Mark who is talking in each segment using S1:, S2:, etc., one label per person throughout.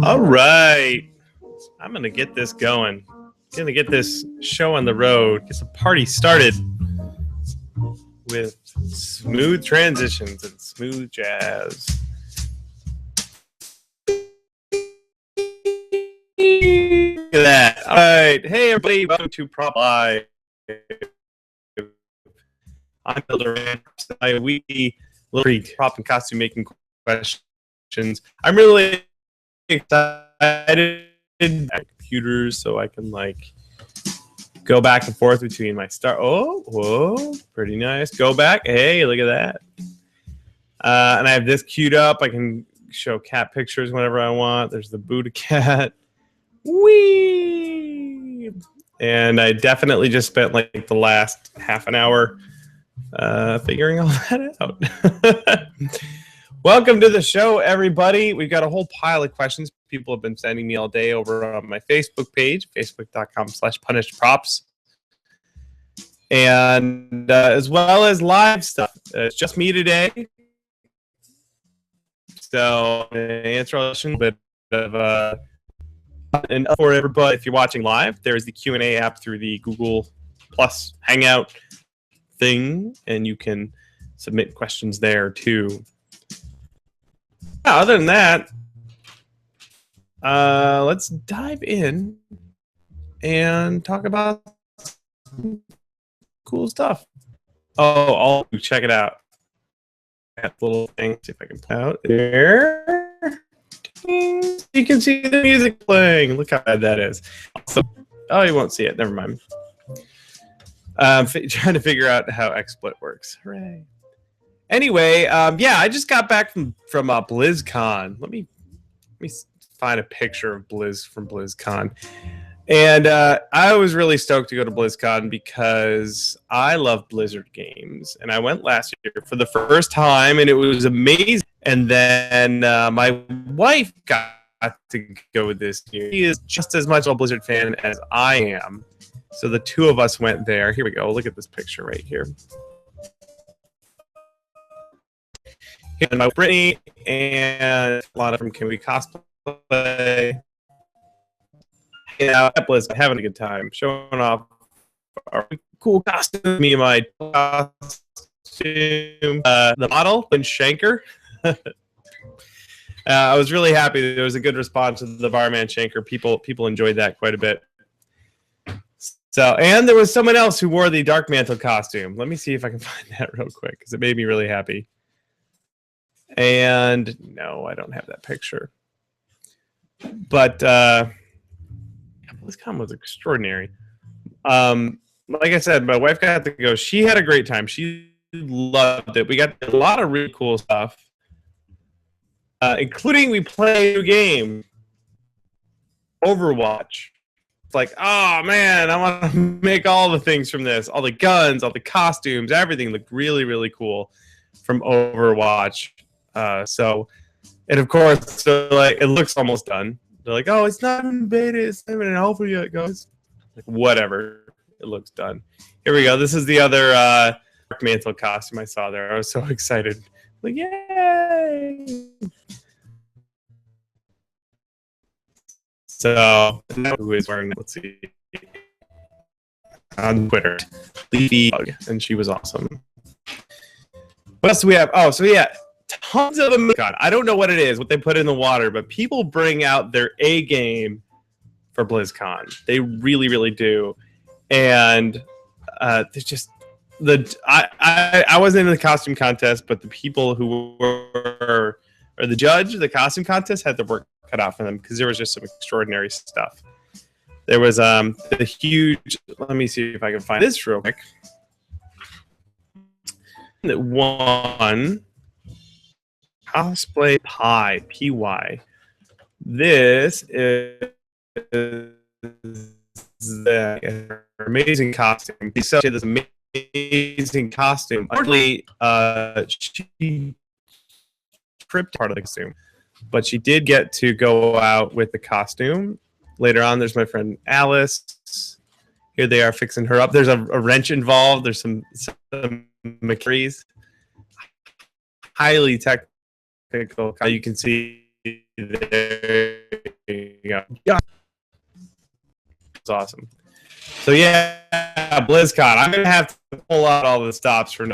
S1: All right. I'm going to get this going. Going to get this show on the road. Get the party started with smooth transitions and smooth jazz. Look at that. All right. Hey, everybody. Welcome to Prop Live. I'm Doran. My weekly little prop and costume making questions. I'm really excited computers so I can go back and forth between my start. Oh, whoa, pretty nice. Go back. Hey, look at that. And I have this queued up. I can show cat pictures whenever I want. There's the Buddha cat. Whee! And I definitely just spent the last half an hour figuring all that out. Welcome to the show, everybody. We've got a whole pile of questions people have been sending me all day over on my Facebook page, facebook.com/punishedprops. And as well as live stuff. It's just me today. So I'm going to answer a little bit of and for everybody, if you're watching live, there's the Q&A app through the Google Plus Hangout thing, and you can submit questions there too. Other than that, let's dive in and talk about cool stuff. Oh, I'll check it out. That little thing, see if I can pull out there. You can see the music playing. Look how bad that is. Oh, you won't see it. Never mind. Trying to figure out how XSplit works. Hooray. Anyway, yeah, I just got back from BlizzCon. Let me find a picture of from BlizzCon. And I was really stoked to go to BlizzCon because I love Blizzard games. And I went last year for the first time, and it was amazing. And then my wife got to go this year. She is just as much a Blizzard fan as I am. So the two of us went there. Here we go. Look at this picture right here. And my Brittany and a lot of them can we cosplay. At BlizzCon, having a good time, showing off our cool costume. Me and my costume, the model, Lynn Shanker. I was really happy. There was a good response to the Barman Shanker. People enjoyed that quite a bit. So, and there was someone else who wore the Dark Mantle costume. Let me see if I can find that real quick because it made me really happy. And no, I don't have that picture. But BlizzCon was extraordinary. Like I said, my wife got to go. She had a great time. She loved it. We got a lot of really cool stuff, including we play a new game, Overwatch. It's like, oh man, I want to make all the things from this, all the guns, all the costumes, everything looked really, really cool from Overwatch. So, and of course, so it looks almost done. They're like, oh, it's not in beta, it's not even in alpha yet, guys. Whatever, it looks done. Here we go. This is the other Dark Mantle costume I saw there. I was so excited. Yay! So, who is wearing that? Let's see. On Twitter, Leafy Bug, and she was awesome. What else do we have? Oh, so yeah. Tons of them. God, I don't know what it is, what they put in the water, but people bring out their A game for BlizzCon. They really, really do. And there's just I wasn't in the costume contest, but the people who were or the judge of the costume contest had their work cut out for them because there was just some extraordinary stuff. There was the huge. Let me see if I can find this real quick. That one. Cosplay Pie, P-Y. This is the amazing costume. So she had this amazing costume. Unfortunately, she tripped part of the costume, but she did get to go out with the costume. Later on, there's my friend Alice. Here they are fixing her up. There's a wrench involved. There's some McCree's. Highly technical. You can see there you go. Yeah. It's awesome. So yeah, BlizzCon. I'm gonna have to pull out all the stops for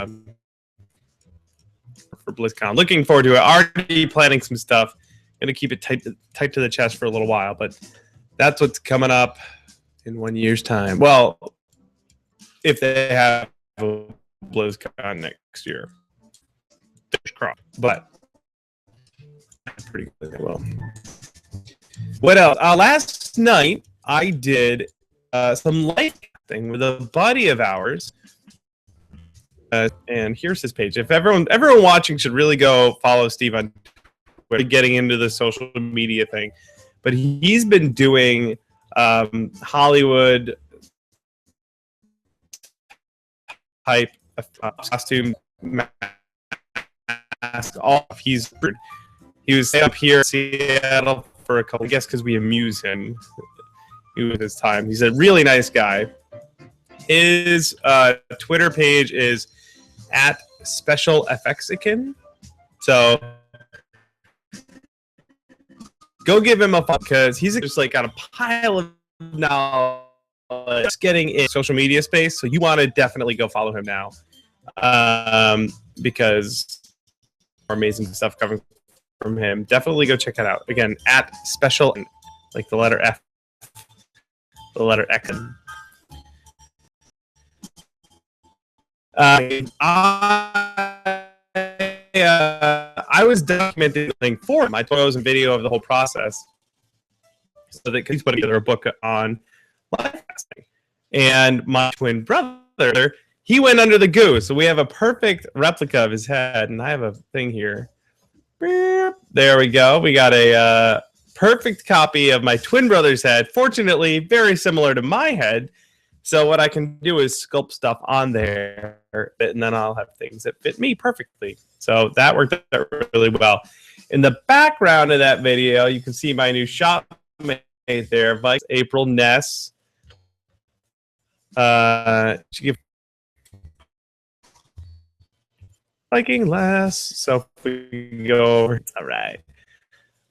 S1: BlizzCon. Looking forward to it. Already planning some stuff. Gonna keep it tight to the chest for a little while, but that's what's coming up in 1 year's time. Well, if they have a BlizzCon next year, fingers crossed. But pretty good. Well, what else? Last night I did some light casting with a buddy of ours. And here's his page. If everyone watching should really go follow Steve on Twitter, getting into the social media thing. But he's been doing Hollywood type costume mask. He was up here in Seattle for a couple. I guess because we amuse him with his time. He's a really nice guy. His Twitter page is @SpecialFXican. So go give him a follow because he's just like got a pile of knowledge just getting in social media space. So you want to definitely go follow him now because more amazing stuff coming from him. Definitely go check it out. Again, @special, like the letter F, the letter X. I was documenting for him. I photos and video of the whole process, so that he's putting together a book on live casting. And my twin brother, he went under the goo, so we have a perfect replica of his head. And I have a thing here. There we go. We got a perfect copy of my twin brother's head. Fortunately, very similar to my head. So what I can do is sculpt stuff on there, and then I'll have things that fit me perfectly. So that worked out really well. In the background of that video, you can see my new shopmate there, April Ness. She gave Viking last. So if we go over, all right.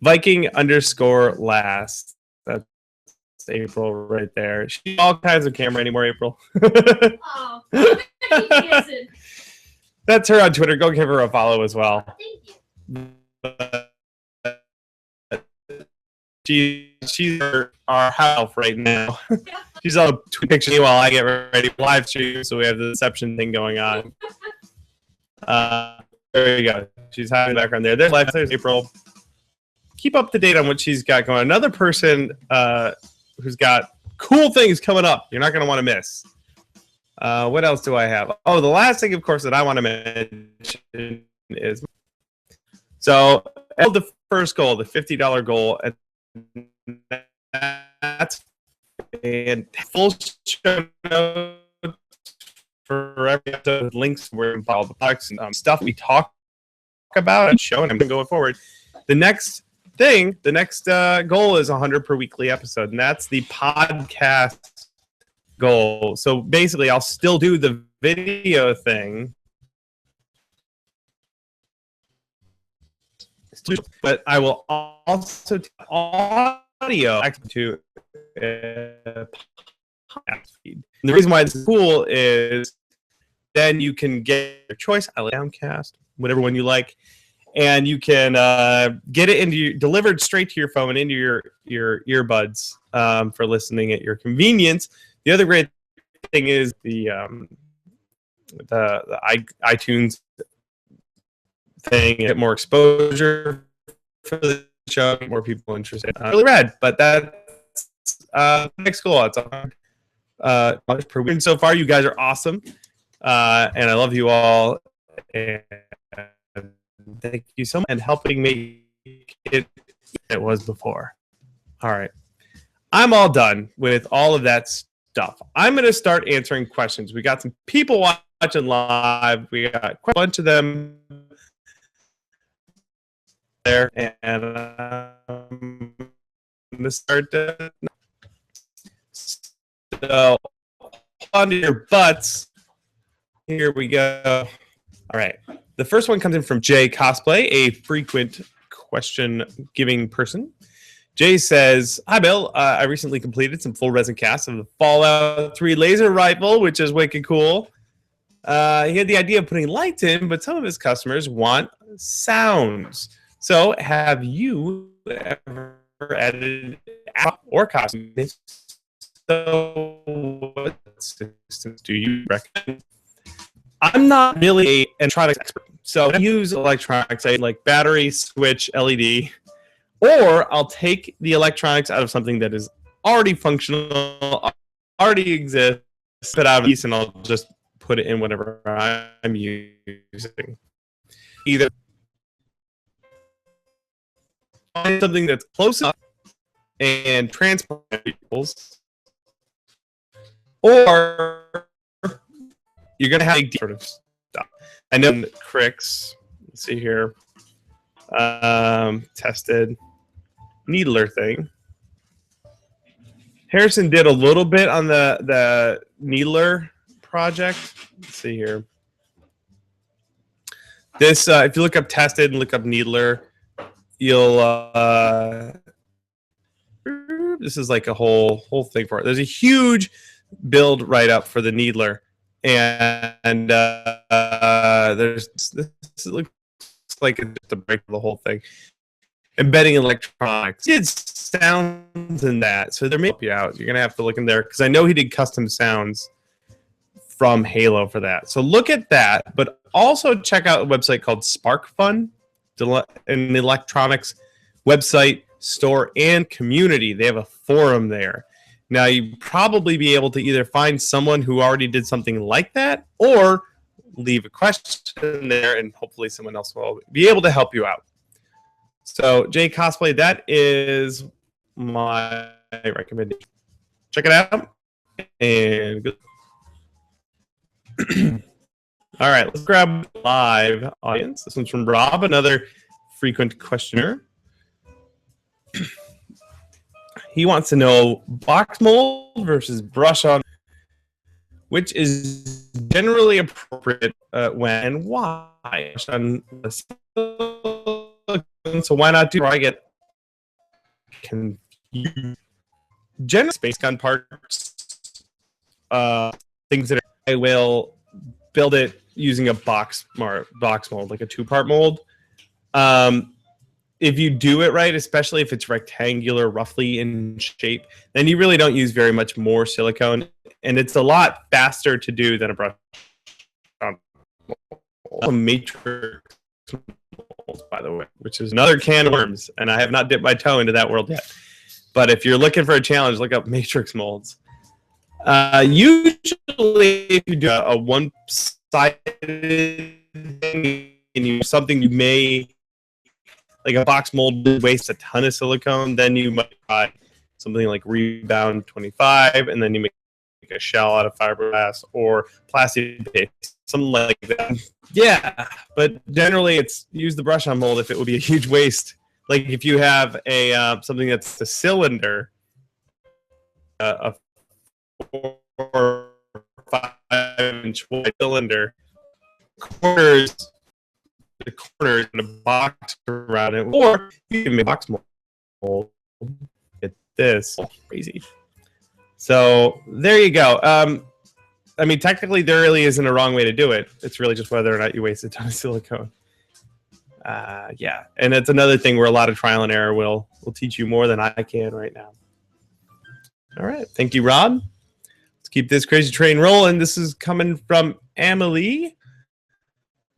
S1: Viking_last. That's April right there. She's all kinds of camera anymore, April.
S2: Oh,
S1: that's her on Twitter. Go give her a follow as well. She's our health right now. She's on tweet pictures while I get ready for live stream, so we have the deception thing going on. There you go. She's having the background there. There's April. Keep up to date on what she's got going on. Another person who's got cool things coming up you're not going to want to miss. What else do I have? Oh, the last thing, of course, that I want to mention is so the first goal, the $50 goal, and that's and full show notes for every episode, links where all the products and stuff we talk about and showing them going forward. The next goal is 100 per weekly episode, and that's the podcast goal. So basically, I'll still do the video thing, but I will also audio to a podcast feed. And the reason why this is cool is then you can get your choice. I like Downcast, whatever one you like. And you can get it delivered straight to your phone, into your earbuds for listening at your convenience. The other great thing is the iTunes thing, get more exposure for the show, more people interested. Really rad, but that's next goal. It's $100 per week. And so far, you guys are awesome, and I love you all. And thank you so much and helping make it was before. All right. I'm all done with all of that stuff. I'm going to start answering questions. We got some people watching live. We got a bunch of them there. And I'm going to start. So, onto your butts. Here we go. All right. The first one comes in from Jay Cosplay, a frequent question giving person. Jay says, "Hi, Bill. I recently completed some full resin casts of the Fallout 3 laser rifle, which is wicked cool. He had the idea of putting lights in, but some of his customers want sounds. So, have you ever added or costume? So, what systems do you recommend?" I'm not really an electronics expert, so I use electronics, like battery, switch, LED, or I'll take the electronics out of something that is already functional, already exists, put out a piece, and I'll just put it in whatever I'm using. Either find something that's close enough and transport people's, or you're going to have sort of stuff. I know Cricks, let's see here, tested needler thing. Harrison did a little bit on the needler project. Let's see here. This, if you look up tested and look up needler, you'll, this is like a whole thing for it. There's a huge build write-up for the needler. And there's this looks like just a break of the whole thing. Embedding electronics, he did sounds in that, so there may be out. You're gonna have to look in there because I know he did custom sounds from Halo for that. So look at that, but also check out a website called SparkFun, an electronics website, store, and community. They have a forum there. Now, you'd probably be able to either find someone who already did something like that or leave a question there, and hopefully someone else will be able to help you out. So, Jay Cosplay, that is my recommendation. Check it out. And good. All right, let's grab live audience. This one's from Rob, another frequent questioner. He wants to know box mold versus brush on, which is generally appropriate when and why. So why not do? I get confused. General space gun parts, things that I will build it using a box mold, like a 2-part mold. If you do it right, especially if it's rectangular, roughly in shape, then you really don't use very much more silicone, and it's a lot faster to do than a brush. A matrix mold, by the way, which is another can of worms, and I have not dipped my toe into that world yet. But if you're looking for a challenge, look up matrix molds. Usually, if you do a one-sided thing, and you something you may. Like a box mold wastes a ton of silicone, then you might try something like Rebound 25, and then you make a shell out of fiberglass or plastic paste, something like that. Yeah, but generally it's use the brush on mold if it would be a huge waste. Like if you have a something that's a cylinder, a 4 or 5 inch wide cylinder, the corners and a box around it, or you can make a box mold. Get this crazy. So there you go. I mean, technically, there really isn't a wrong way to do it. It's really just whether or not you waste a ton of silicone. Yeah, and it's another thing where a lot of trial and error will teach you more than I can right now. All right, thank you, Rob. Let's keep this crazy train rolling. This is coming from Emily.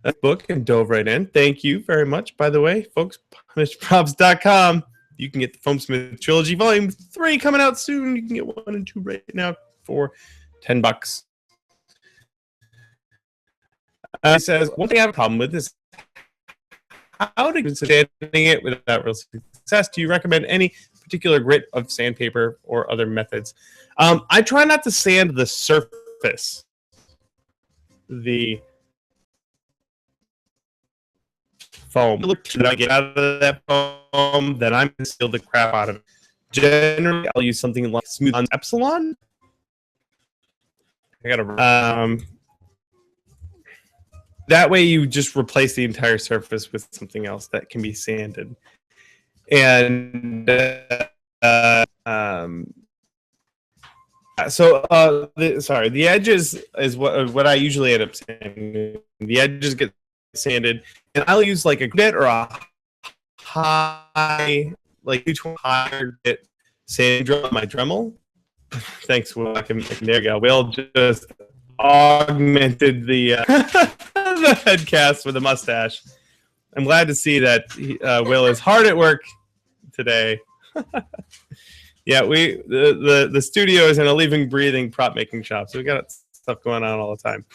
S1: That book and dove right in. Thank you very much. By the way, folks, punishedprops.com. You can get the Foamsmith Trilogy Volume 3 coming out soon. You can get 1 and 2 right now for $10. It says, one thing I have a problem with is how to do sanding it without real success. Do you recommend any particular grit of sandpaper or other methods? I try not to sand the surface. The foam. Should I get out of that foam? Then I'm going to steal the crap out of it. Generally, I'll use something like Smooth on Epsilon. I got to. that way you just replace the entire surface with something else that can be sanded. And the edges is what I usually end up sanding. The edges get sanded, and I'll use like a bit or a high, like higher bit sanding drum on my Dremel. Thanks, Will. There you go. Will just augmented the the headcast with a mustache. I'm glad to see that Will is hard at work today. Yeah, the studio is in a living, breathing prop making shop, so we got stuff going on all the time.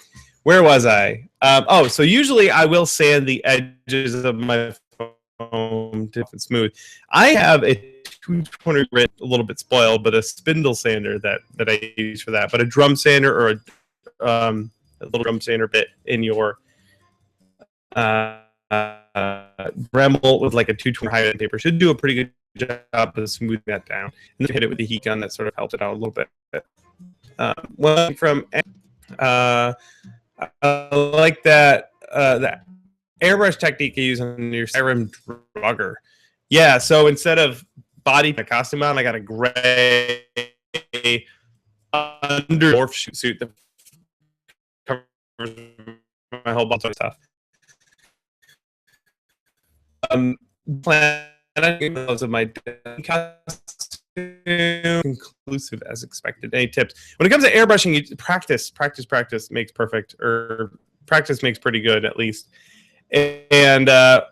S1: Where was I? So usually I will sand the edges of my foam to be smooth. I have a 220 grit, a little bit spoiled, but a spindle sander that I use for that. But a drum sander or a little drum sander bit in your Dremel with like a 220 high end paper should do a pretty good job of smoothing that down. And then hit it with the heat gun that sort of helps it out a little bit. Well, from I like that the airbrush technique you use on your Skyrim drugger. Yeah, so instead of body a costume on, I got a gray under morph suit that covers my whole bunch of stuff. Plan those of my costume conclusive as expected. Any tips when it comes to airbrushing? You practice makes perfect, or practice makes pretty good at least. And I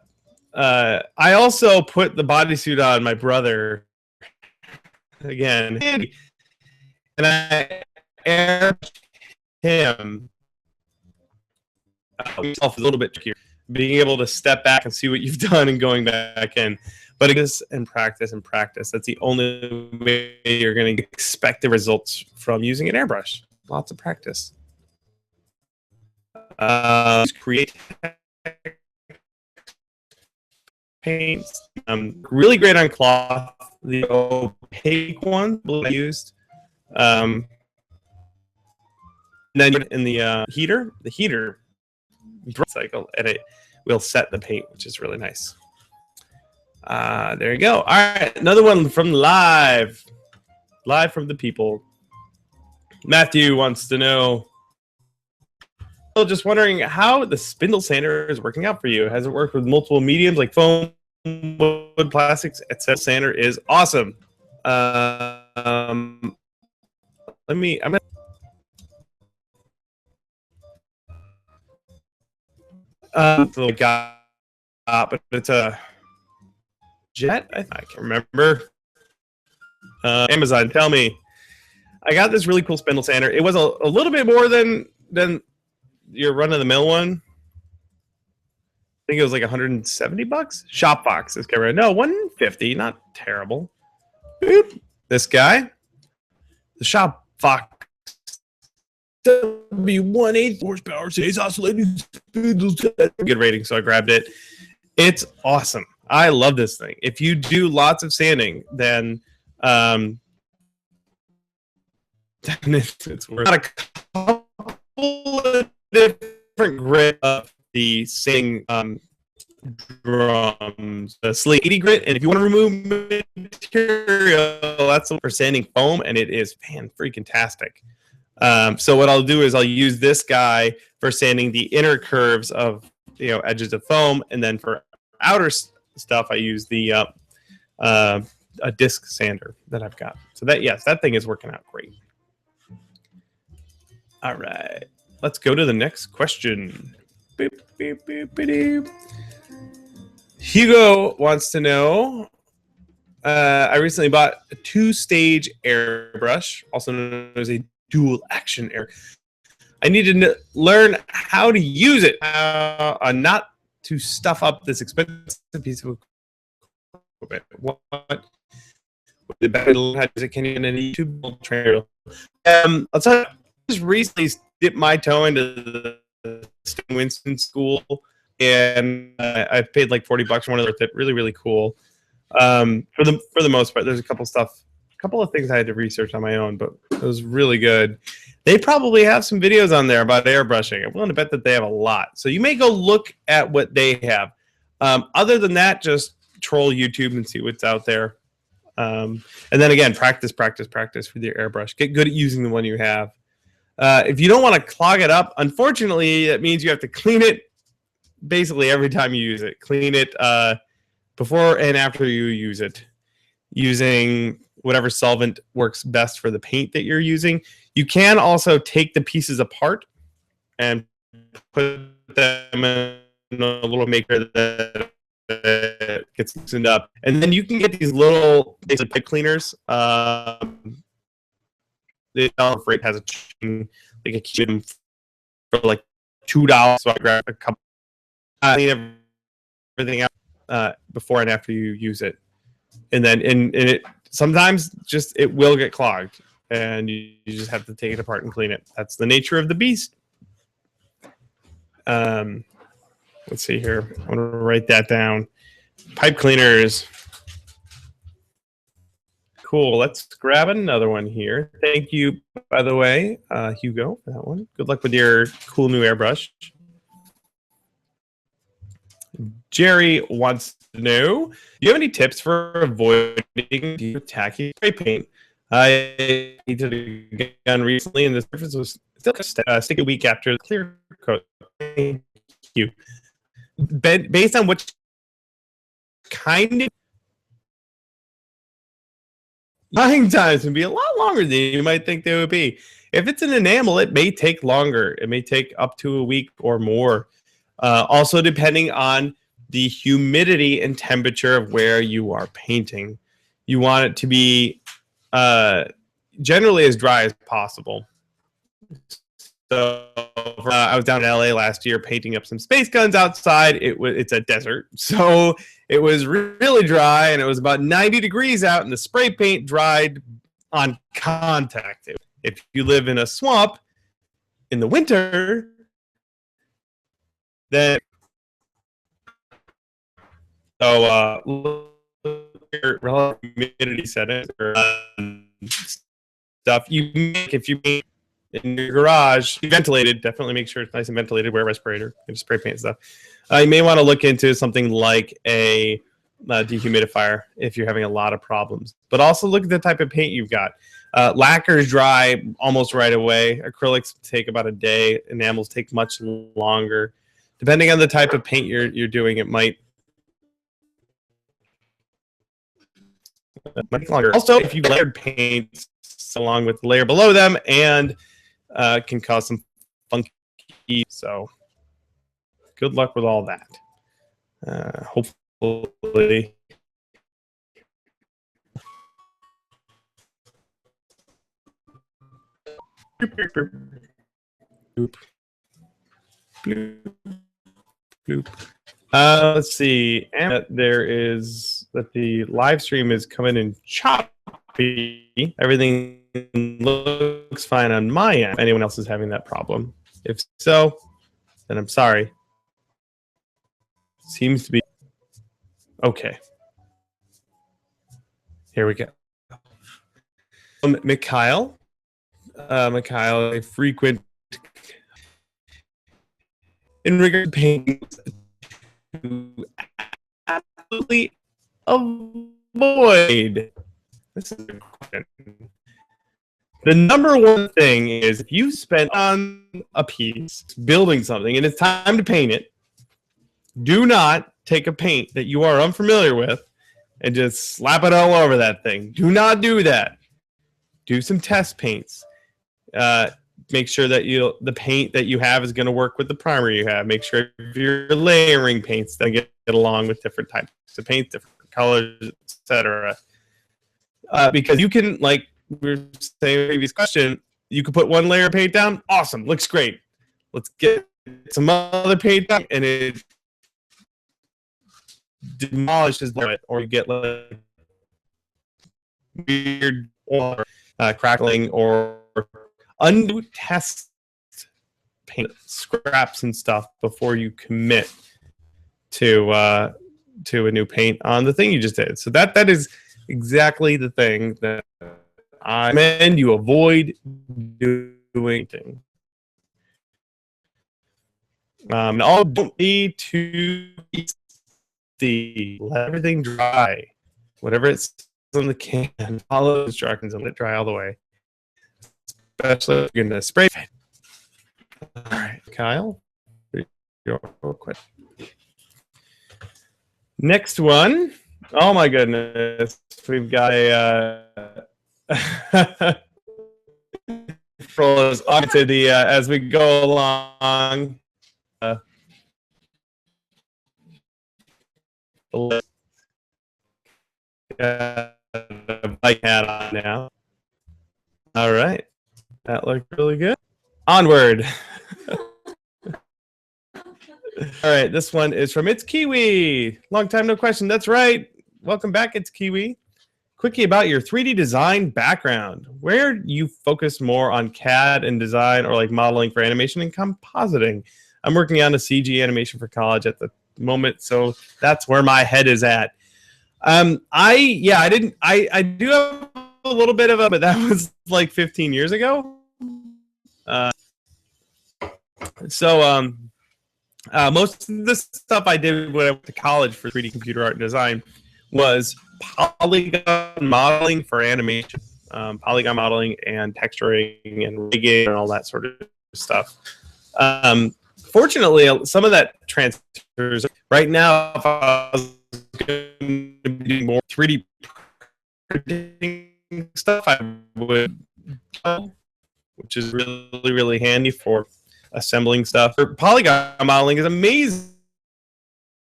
S1: also put the bodysuit on my brother again, and I airbrushed him. A little bit trickier, being able to step back and see what you've done and going back in. But it is and practice. That's the only way you're going to expect the results from using an airbrush. Lots of practice. Create paints. Really great on cloth. The opaque one I used. Then in the heater cycle, and it will set the paint, which is really nice. There you go. All right, another one from live from the people. Matthew wants to know, just wondering how the spindle sander is working out for you. Has it worked with multiple mediums like foam, wood, plastics, etc.? Sander is awesome. I'm gonna. But it's a jet. I can't remember. Amazon, tell me. I got this really cool spindle sander. It was a little bit more than your run-of-the-mill one. I think it was like $170. Shopbox is covered. No, $150. Not terrible. Boop. This guy, the Shopbox W1.8 horsepower, says oscillating spindles. Good rating, so I grabbed it. It's awesome. I love this thing. If you do lots of sanding, then it's worth a couple of different grit of the sing drums, the Sleek 80 grit, and if you want to remove material, that's for sanding foam, and it is fan-freaking-tastic. So what I'll do is I'll use this guy for sanding the inner curves of edges of foam, and then for outer stuff I use the a disc sander that I've got. So that thing is working out great. All right, let's go to the next question. Beep, beep, beep, beep, beep. Hugo wants to know, I recently bought a 2-stage airbrush, also known as a dual action air. I need to learn how to use it, not to stuff up this expensive piece of equipment. What the better how does it can you in a YouTube trainer? I'll tell you, I just recently dipped my toe into the Winston school, and I paid like $40 for one of them. Really, really cool. For the most part, there's a couple stuff a couple of things I had to research on my own, but it was really good. They probably have some videos on there about airbrushing. I'm willing to bet that they have a lot. So you may go look at what they have. Other than that, just troll YouTube and see what's out there. And then again, practice with your airbrush. Get good at using the one you have. If you don't want to clog it up, unfortunately, that means you have to clean it basically every time you use it. Clean it before and after you use it, using whatever solvent works best for the paint that you're using. You can also take the pieces apart and put them in a little maker that gets loosened up, and then you can get these little basically pipe cleaners. The dollar freight has a chain, like a key for like $2. So I grab a couple, clean everything out before and after you use it, and then and it sometimes just it will get clogged, and you just have to take it apart and clean it. That's the nature of the beast. Let's see here. I'm going to write that down. Pipe cleaners. Cool. Let's grab another one here. Thank you, by the way, Hugo, for that one. Good luck with your cool new airbrush. Jerry wants to know, do you have any tips for avoiding tacky spray paint? I did a gun recently, and the surface was still sticky a week after the clear coat. Thank you. Based on which kind of drying times can be a lot longer than you might think they would be. If it's an enamel, it may take longer. It may take up to a week or more. Also, depending on the humidity and temperature of where you are painting, you want it to be generally as dry as possible. So I was down in LA last year painting up some space guns outside. It's a desert, so it was really dry, and it was about 90 degrees out, and the spray paint dried on contact. If you live in a swamp in the winter, then relative humidity settings or stuff you make if you paint in your garage, ventilated. Definitely make sure it's nice and ventilated. Wear a respirator and spray paint stuff. You may want to look into something like a dehumidifier if you're having a lot of problems. But also look at the type of paint you've got. Lacquers dry almost right away. Acrylics take about a day. Enamels take much longer. Depending on the type of paint you're doing, it might take longer. Also, if you layered paints along with the layer below them, and can cause some funky. So good luck with all that. Hopefully. Let's see. And there is that the live stream is coming in choppy. Everything looks fine on my end. If anyone else is having that problem, if so, then I'm sorry. Seems to be okay. Here we go. Mikhail, a frequent in regard to paintings to absolutely avoid. This is a question. The number one thing is if you spend on a piece building something and it's time to paint it, do not take a paint that you are unfamiliar with and just slap it all over that thing. Do not do that. Do some test paints. Make sure that the paint that you have is going to work with the primer you have. Make sure if you're layering paints that get along with different types of paint, different colors, etc. Because you can, like we were saying in the previous question, you could put one layer of paint down. Awesome, looks great. Let's get some other paint down, and it demolishes it, or you get like weird or crackling or undo test paint scraps and stuff before you commit to a new paint on the thing you just did. So that is exactly the thing that I recommend you avoid doing. All don't need to let everything dry. Whatever it's on the can, follow the instructions and let it dry all the way. Especially if you're going to spray paint. All right, Kyle. Real quick. Next one. Oh my goodness. We've got a to the as we go along. Bike hat on now. All right, that looked really good. Onward. All right, this one is from It's Kiwi. Long time no question. That's right. Welcome back, It's Kiwi. Quickie about your 3D design background. Where you focus more on CAD and design or like modeling for animation and compositing? I'm working on a CG animation for college at the moment, so that's where my head is at. I do have a little bit of a, but that was like 15 years ago. Most of the stuff I did when I went to college for 3D computer art and design was polygon modeling for animation, polygon modeling and texturing and rigging and all that sort of stuff. Fortunately, some of that transfers. Right now, if I was going to be doing more 3D printing stuff, I would, which is really, really handy for assembling stuff. Polygon modeling is amazing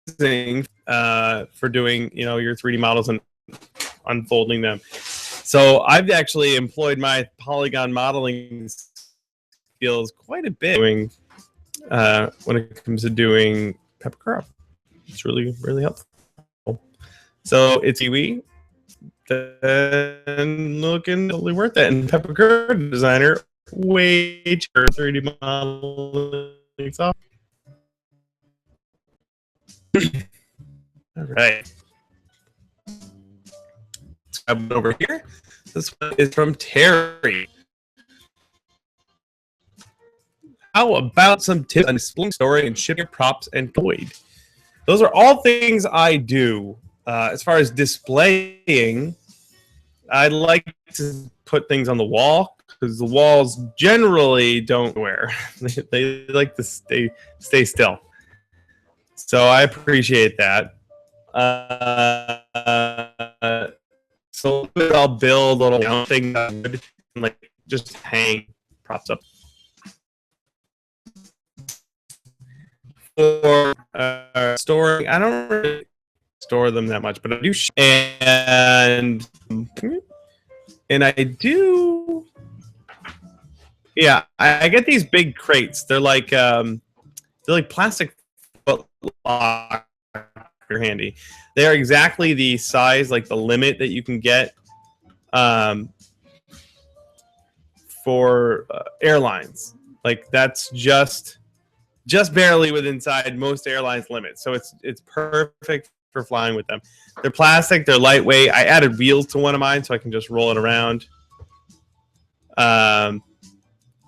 S1: for doing, your 3D models and unfolding them. So I've actually employed my polygon modeling skills quite a bit doing, when it comes to doing Pepper. It's really, really helpful. So it's Kiwi. Then looking totally worth it. And Pepper designer, way cheaper 3D modeling software. All right. Let's grab it over here. This one is from Terry. How about some tips on displaying, storing, and shipping props and void? Those are all things I do. As far as displaying, I like to put things on the wall because the walls generally don't wear. They like to stay still. So I appreciate that. So I'll build little things and like just hang props up. For storing, I don't really store them that much, but I do, and I do. Yeah, I get these big crates. They're like plastic, but they're handy. They are exactly the size, like the limit that you can get for airlines. Like that's just barely within inside most airlines limits. So it's perfect for flying with them. They're plastic, they're lightweight. I added wheels to one of mine so I can just roll it around.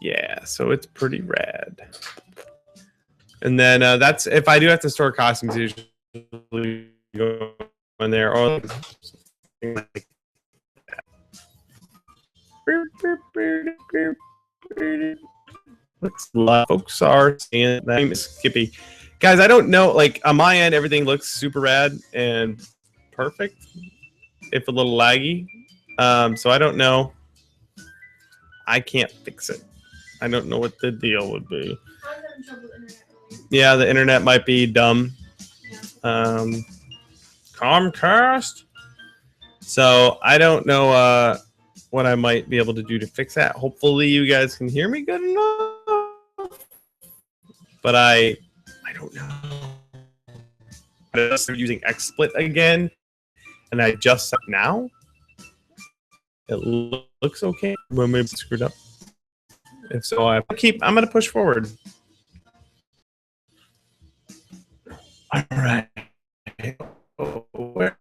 S1: Yeah, so it's pretty rad. And then that's if I do have to store costumes, usually go in there or something like that. Looks like folks are saying that name is Skippy. Guys, I don't know, like on my end, everything looks super rad and perfect, if a little laggy. So I don't know. I can't fix it. I don't know what the deal would be. Yeah, the internet might be dumb. Comcast. So I don't know what I might be able to do to fix that. Hopefully you guys can hear me good enough. But I don't know. I'm using XSplit again, and I just set now. It looks okay. Well, maybe it's screwed up. If so, I'm gonna push forward. All right. Where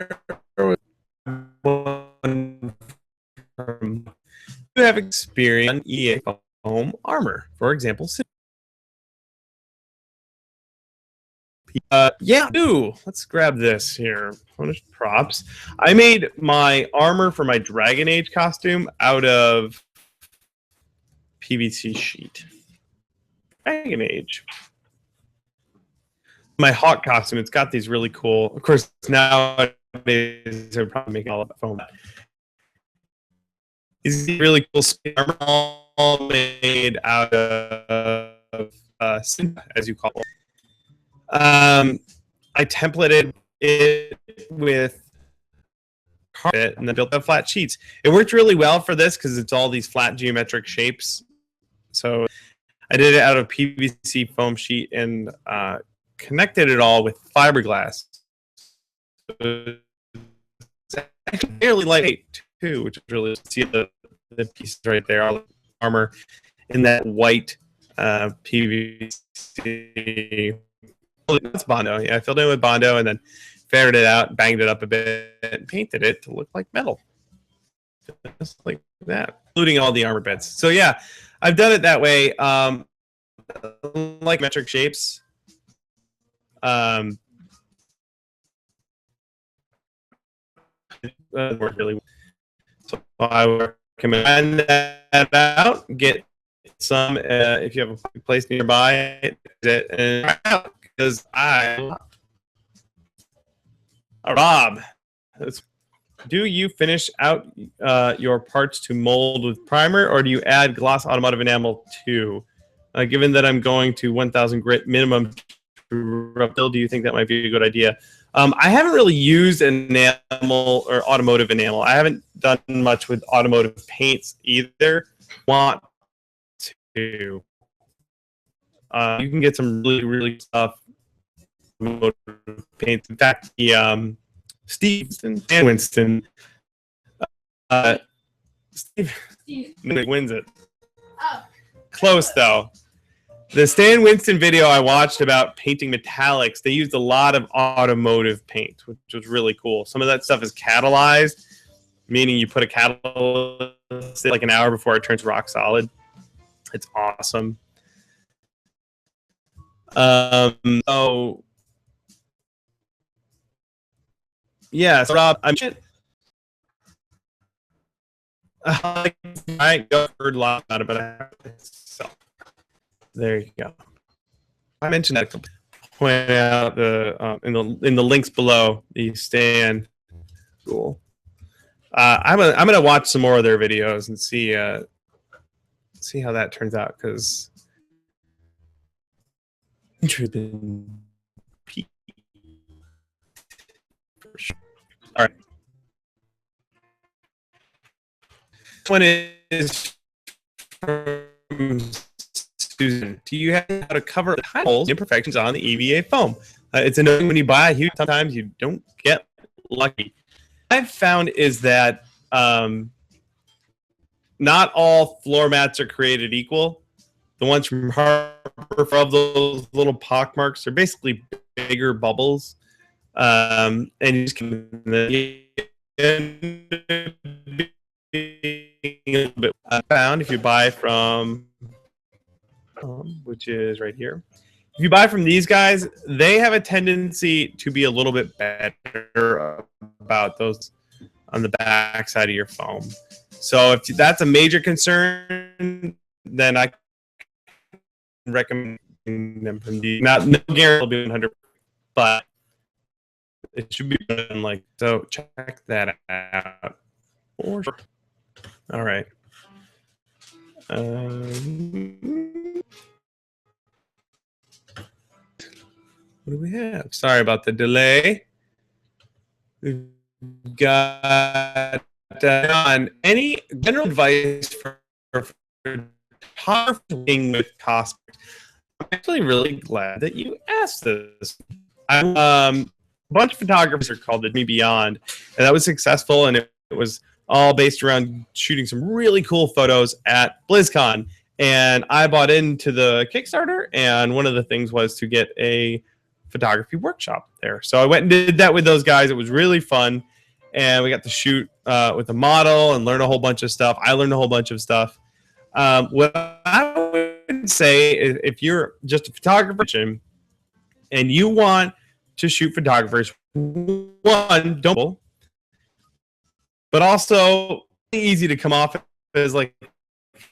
S1: experience on EA foam armor, for example. Yeah, ooh, let's grab this here. Punished props. I made my armor for my Dragon Age costume out of PVC sheet. Dragon Age. My Hawk costume, it's got these really cool. Of course, nowadays they're probably making all of that foam. These really cool armor all made out of as you call it. I templated it with carpet and then built up flat sheets. It worked really well for this because it's all these flat geometric shapes. So I did it out of PVC foam sheet and connected it all with fiberglass. It's actually fairly lightweight too, which is really see the pieces right there, all the armor in that white PVC. That's Bondo. Yeah, I filled it in with Bondo and then ferreted it out, banged it up a bit, and painted it to look like metal. Just like that, including all the armor bits. So yeah, I've done it that way. Like metric shapes. Work really well. So I recommend that out. Get some if you have a place nearby, and out because Rob, do you finish out your parts to mold with primer, or do you add gloss automotive enamel too? Given that I'm going to 1,000 grit minimum to build, do you think that might be a good idea? I haven't really used enamel or automotive enamel. I haven't done much with automotive paints either. Want to? You can get some really stuff. Automotive paints. In fact, the Steve and Winston. Steve wins it. Oh. Close though. The Stan Winston video I watched about painting metallics, they used a lot of automotive paint, which was really cool. Some of that stuff is catalyzed, meaning you put a catalyst like an hour before it turns rock solid. It's awesome. So yeah, so Rob, I heard a lot about it, but so there you go. I mentioned that. Point out the in the links below the Stan. Cool. I'm gonna watch some more of their videos and see how that turns out because. All right. This one is from Susan. Do you have how to cover holes, imperfections on the EVA foam? It's annoying when you buy a huge. Sometimes you don't get lucky. What I've found is that not all floor mats are created equal. The ones from Harbor of those little pock marks are basically bigger bubbles, and you just can found if you buy from which is right here. If you buy from these guys, they have a tendency to be a little bit better about those on the back side of your foam. So if that's a major concern, then I recommend them from the not no guarantee will be 100, but it should be done like so. Check that out. For sure. All right. What do we have? Sorry about the delay. We've got on any general advice for photographing with cosplayers. I'm actually really glad that you asked this. A bunch of photographers are called Me Beyond, and that was successful, and it was all based around shooting some really cool photos at BlizzCon. And I bought into the Kickstarter, and one of the things was to get a photography workshop there. So I went and did that with those guys. It was really fun, and we got to shoot with the model and learn a whole bunch of stuff. I learned a whole bunch of stuff, What I would say is if you're just a photographer and you want to shoot photographers, one, don't, but also easy to come off as like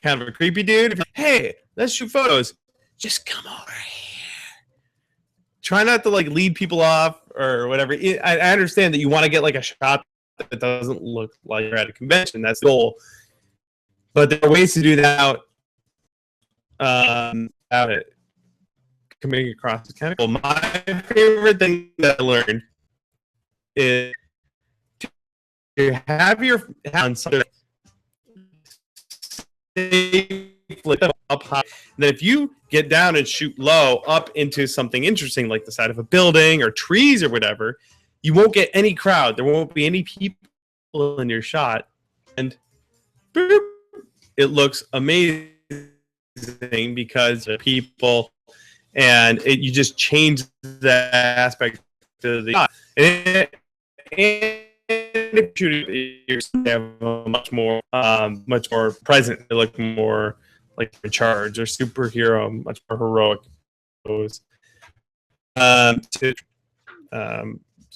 S1: kind of a creepy dude. Hey, let's shoot photos. Just come over here. Try not to like lead people off or whatever. I understand that you want to get like a shot that doesn't look like you're at a convention. That's the goal. But there are ways to do that without it coming across as kind of cool. My favorite thing that I learned is to have your hands flip up high. And then if you get down and shoot low up into something interesting like the side of a building or trees or whatever, you won't get any crowd. There won't be any people in your shot. And boop, it looks amazing because of people, and you just change that aspect to the shot. And if you have a much more present, they look more like in charge or superhero, much more heroic. So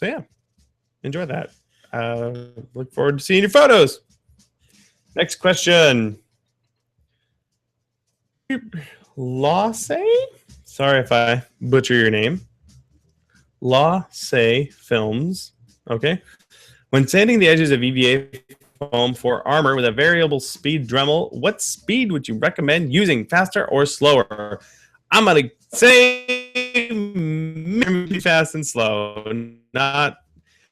S1: yeah, enjoy that. Look forward to seeing your photos. Next question. Lasse? Sorry if I butcher your name. Lasse Films. Okay. When sanding the edges of EVA foam for armor with a variable speed Dremel, what speed would you recommend using, faster or slower? I'm going to say fast and slow. Not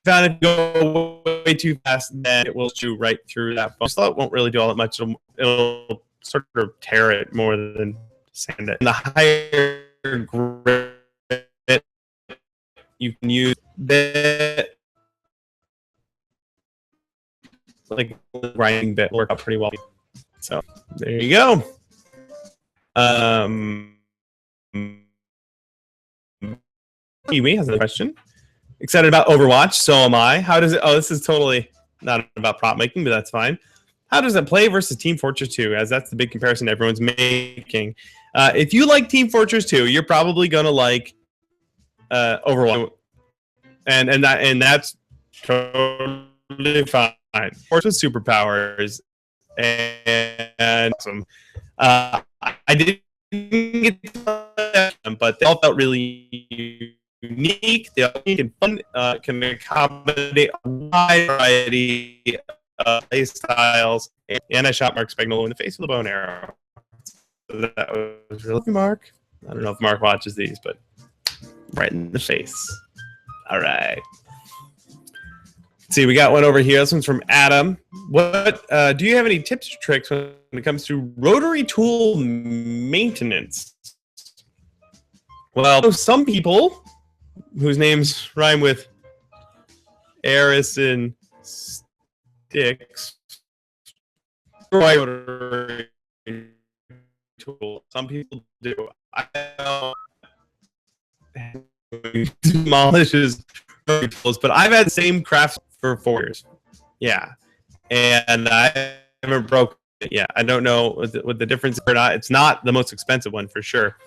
S1: found if you go way too fast, then it will shoot right through that foam. Slow won't really do all that much. It'll sort of tear it more than sand it. And the higher grit you can use bit, like grinding bit, work out pretty well. So there you go. Kiwi has a question. Excited about Overwatch, so am I. How does it? Oh, this is totally not about prop making, but that's fine. How does it play versus Team Fortress 2? As that's the big comparison everyone's making. If you like Team Fortress 2, you're probably gonna like Overwatch, and that's totally fine. Fortress superpowers and awesome. I didn't get to them, but they all felt really unique. They all unique and fun. Can accommodate a wide variety of play styles. And I shot Mark Spagnuolo in the face with a bow and arrow. So that was really Mark. I don't know if Mark watches these, but right in the face. All right. Let's see, we got one over here. This one's from Adam. What do you have any tips or tricks when it comes to rotary tool maintenance? Well, some people whose names rhyme with Eris and Sticks. Rotary tool. Some people do. I don't demolishes tools, but I've had the same craft for 4 years. Yeah, and I haven't broken it yet. I don't know what the difference is or not. It's not the most expensive one for sure.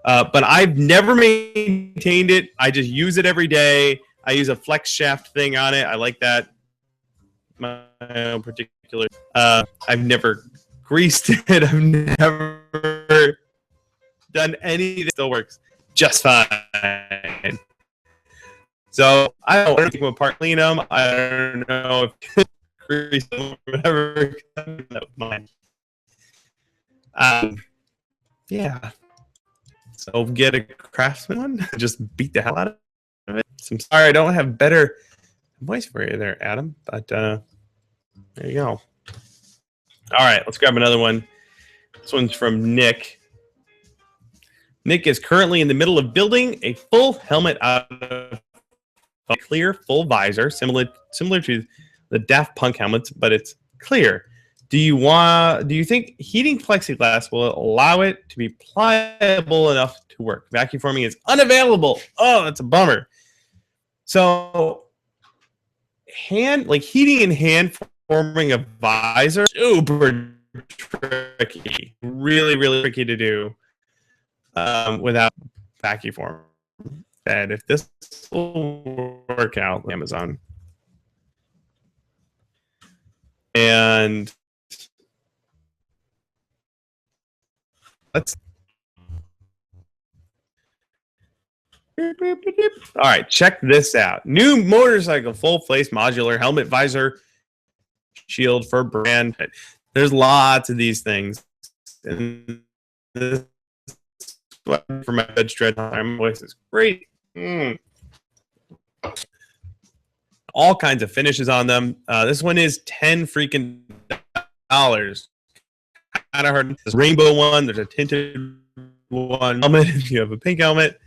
S1: But I've never maintained it. I just use it every day. I use a flex shaft thing on it. I like that. My own particular. I've never greased it. I've never done anything. It still works just fine. So I don't want to take them apart, clean them. I don't know if grease them or whatever. Mine. Yeah. So get a Craftsman one. Just beat the hell out of it. So I'm sorry I don't have better voice for you there, Adam. But there you go. All right, let's grab another one. This one's from Nick. Nick is currently in the middle of building a full helmet out of a clear full visor, similar to the Daft Punk helmets, but it's clear. Do you think heating plexiglass will allow it to be pliable enough to work? Vacuum forming is unavailable. Oh, that's a bummer. So heating and hand forming a visor, super tricky, really, really tricky to do without vacuum form. And if this will work out, Amazon. And let's. All right, check this out. New motorcycle, full face modular helmet, visor, shield for brand. There's lots of these things. And this for my Judge Dredd, my voice is great. All kinds of finishes on them. This one is $10 freaking. Kind of hard. This rainbow one. There's a tinted one helmet if you have a pink helmet.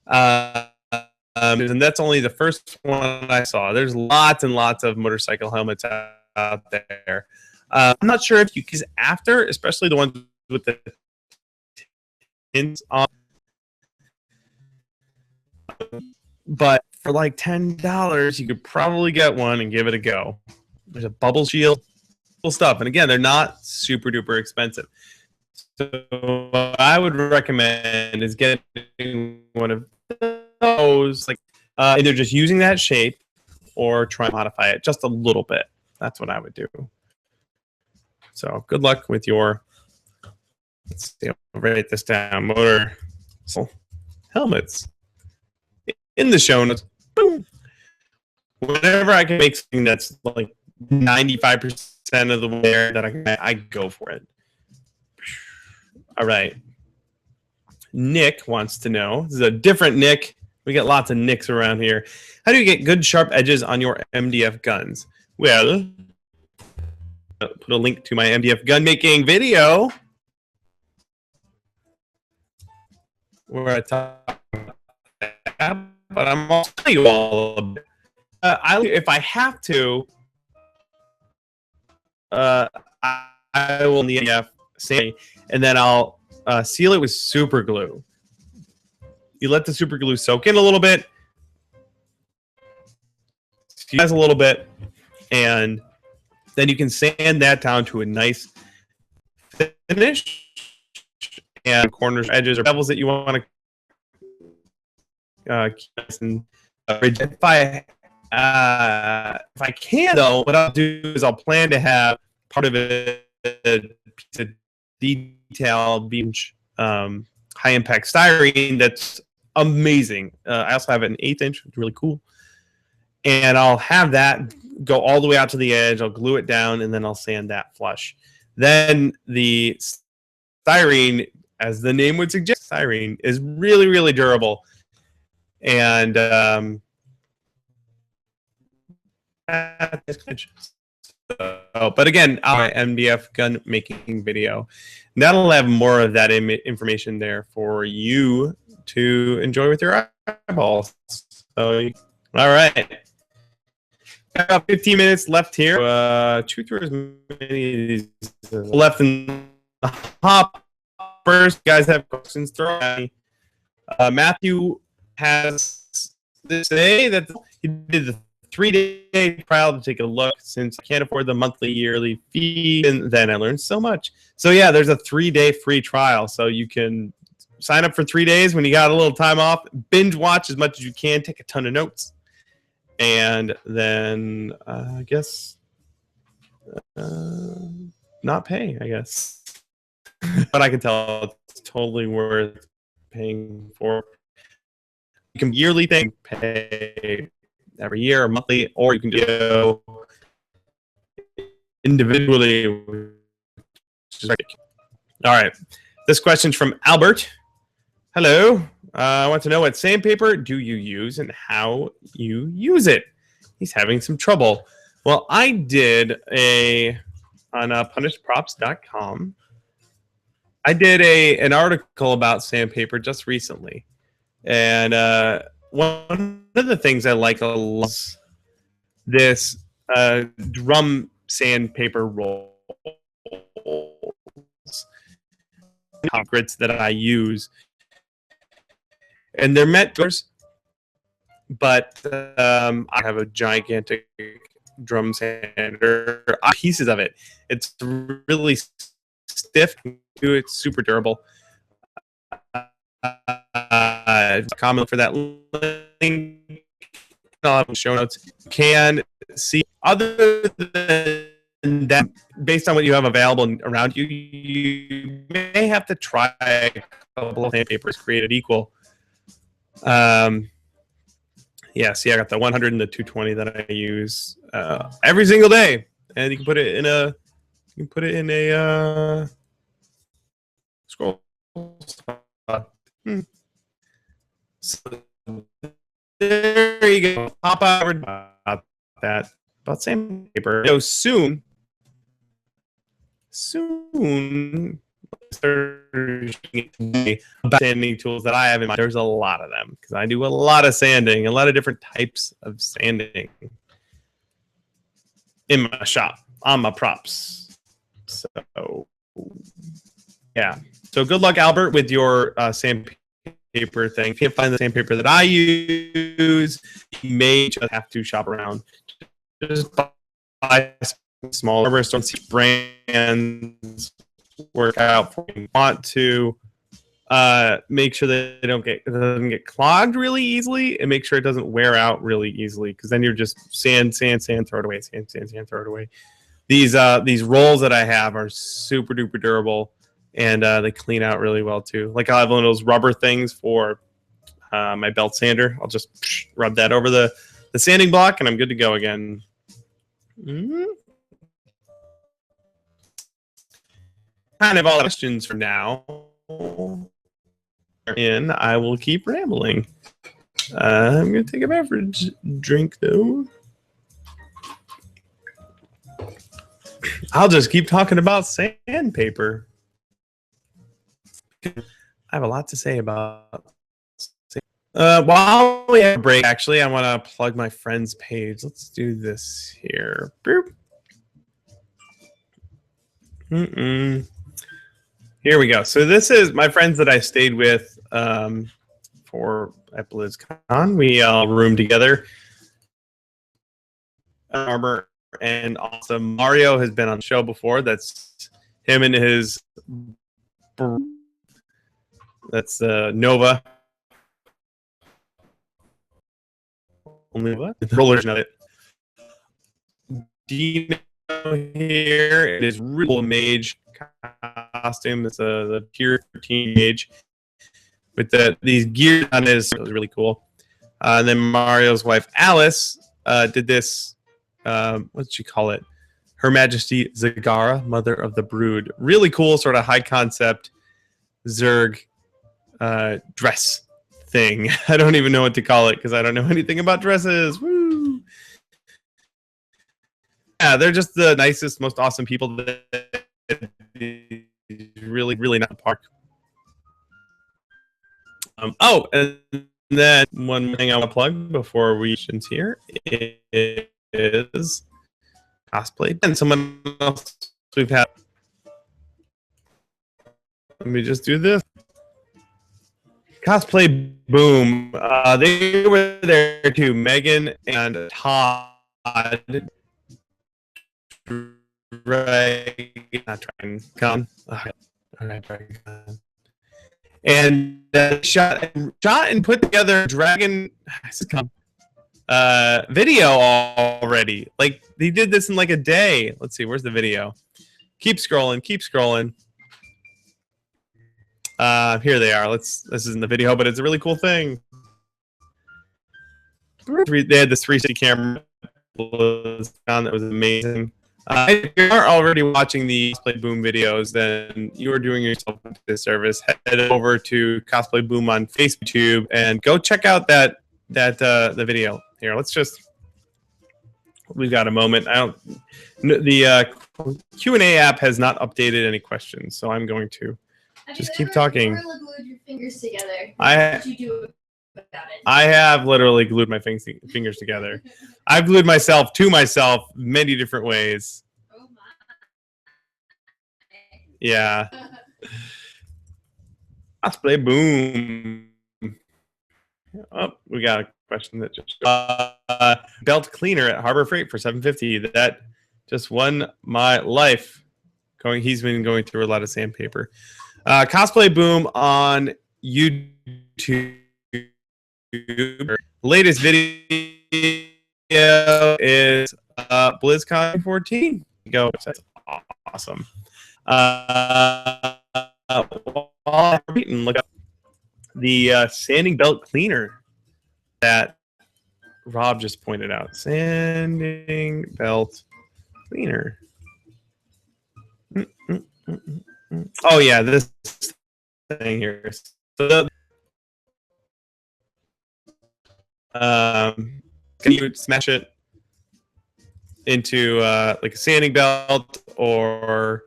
S1: And that's only the first one I saw. There's lots and lots of motorcycle helmets out there. I'm not sure if you, because after, especially the ones with the tints on, but for like $10, you could probably get one and give it a go. There's a bubble shield, cool stuff, and again, they're not super duper expensive. So what I would recommend is getting one of those, like either just using that shape or try and modify it just a little bit. That's what I would do. So good luck with your. Let's see, I'll write this down. Motor helmets in the show notes. Boom. Whenever I can make something that's like 95% of the way there, that I go for it. All right. Nick wants to know. This is a different Nick. We get lots of Nicks around here. How do you get good sharp edges on your MDF guns? Well, I'll put a link to my MDF gun making video where I talk about that, but I'm also telling you all of it. If I have to, I will in the MDF sand, and then I'll seal it with super glue. You let the super glue soak in a little bit, a little bit, and then you can sand that down to a nice finish. And corners, edges, or bevels that you want to keep. If I can, though, what I'll do is I'll plan to have part of a piece of detailed beach high impact styrene that's amazing. I also have an 1/8 inch, which is really cool. And I'll have that go all the way out to the edge. I'll glue it down, and then I'll sand that flush. Then the styrene, as the name would suggest, styrene is really, really durable. And but again, our MDF gun making video, and that'll have more of that information there for you to enjoy with your eyeballs. So, all right. About 15 minutes left here. Chew through as many of these left in the hoppers. You guys have questions? Throw at me. Matthew has this say that he did the 3-day trial to take a look since I can't afford the monthly yearly fee, and then I learned so much. So yeah, there's a 3-day free trial, so you can sign up for 3 days when you got a little time off, binge watch as much as you can, take a ton of notes, and then I guess not pay, I guess. But I can tell it's totally worth paying for. You can yearly thing, pay every year or monthly, or you can do individually. All right. This question's from Albert. Hello. I want to know what sandpaper do you use and how you use it. He's having some trouble. Well, I did on punishedprops.com. I did an article about sandpaper just recently. And one of the things I like a lot is this drum sandpaper rolls, grits that I use, and they're meant for, but I have a gigantic drum sander, pieces of it. It's really stiff. It's super durable. Comment for that link. I'll have show notes. Can see other than that, based on what you have available around you, you may have to try a couple of sandpapers created equal. Yeah, see, I got the 100 and the 220 that I use every single day, and you can put it in a scroll spot. So there you go. Pop over about that. About sandpaper. So soon, about sanding tools that I have in mind. There's a lot of them because I do a lot of sanding, a lot of different types of sanding in my shop on my props. So yeah. So good luck, Albert, with your sandpaper thing. If you can't find the sandpaper that I use, you may just have to shop around. Just buy small rubber stones, brands work out for you. Want to make sure that it doesn't get clogged really easily, and make sure it doesn't wear out really easily, because then you're just sand, throw it away, sand, throw it away. These rolls that I have are super duper durable, and they clean out really well too. Like I have one of those rubber things for my belt sander. I'll just rub that over the sanding block, and I'm good to go again. Kind of all the questions for now. And I will keep rambling. I'm going to take a beverage drink, though. I'll just keep talking about sandpaper. I have a lot to say about. While we have a break, actually, I want to plug my friend's page. Let's do this here. Boop. Here we go. So this is my friends that I stayed with for at BlizzCon. We all roomed together. Armor and awesome. Mario has been on the show before. That's him and his. That's Nova. Only what? The rollers of it. Dino here. It is real mage costume. It's the tier 13 mage with these gears on his. It was really cool. And then Mario's wife Alice did this. What did she call it? Her Majesty Zagara, Mother of the Brood. Really cool, sort of high concept Zerg dress thing. I don't even know what to call it because I don't know anything about dresses. Woo! Yeah, they're just the nicest, most awesome people that really, really not park. Oh, and then one thing I want to plug before we finish here is cosplay. And someone else we've had. Let me just do this. Cosplay Boom. They were there too. Megan and Todd. Dragon Con. And shot and put together Dragon video already. Like they did this in like a day. Let's see, where's the video? Keep scrolling. Here they are. This isn't the video, but it's a really cool thing. They had this 360 camera that was amazing. If you are already watching the Cosplay Boom videos, then you are doing yourself a disservice. Head over to Cosplay Boom on Facebook and go check out the video. Here, we've got a moment. The Q&A app has not updated any questions, so I'm going to just keep talking.
S2: Gorilla glued your fingers together.
S1: What did you do about it? I have literally glued my fingers together. I've glued myself to myself many different ways. Oh my. Yeah. Cosplay Boom. Oh, we got a question that just belt cleaner at Harbor Freight for $750. That just won my life. He's been going through a lot of sandpaper. Cosplay boom on YouTube. Latest video is BlizzCon 14. Go, that's awesome. Look up the sanding belt cleaner that Rob just pointed out. Sanding belt cleaner. Oh yeah, this thing here. So can you smash it into like a sanding belt or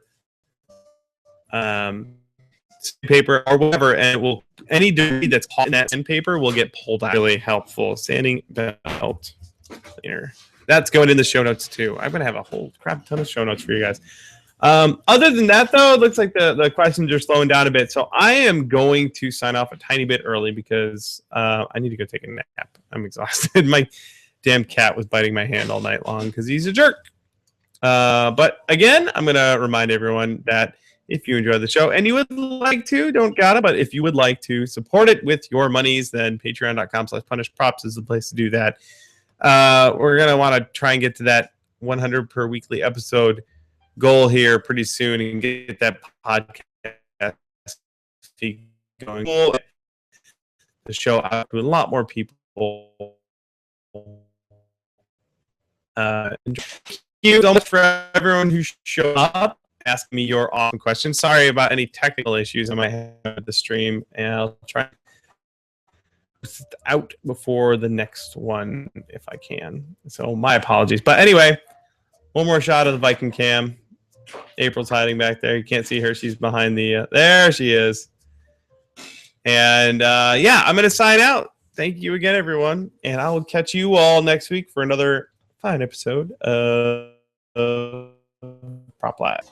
S1: paper or whatever, and it will any debris that's in that sandpaper will get pulled out. Really helpful sanding belt cleaner. That's going in the show notes too. I'm gonna have a whole crap ton of show notes for you guys. Other than that, though, it looks like the questions are slowing down a bit. So I am going to sign off a tiny bit early because I need to go take a nap. I'm exhausted. My damn cat was biting my hand all night long because he's a jerk. But again, I'm going to remind everyone that if you enjoy the show and you would like to, don't gotta, but if you would like to support it with your monies, then patreon.com/punishprops is the place to do that. We're going to want to try and get to that 100 per weekly episode goal here pretty soon and get that podcast going. The show out to a lot more people. Thank you so much for everyone who showed up, asking me your awesome questions. Sorry about any technical issues I might have with the stream, and I'll try out before the next one if I can. So my apologies. But anyway, one more shot of the Viking cam. April's hiding back there. You can't see her. She's behind the... there she is. And yeah, I'm going to sign out. Thank you again, everyone. And I will catch you all next week for another fine episode of Prop Live.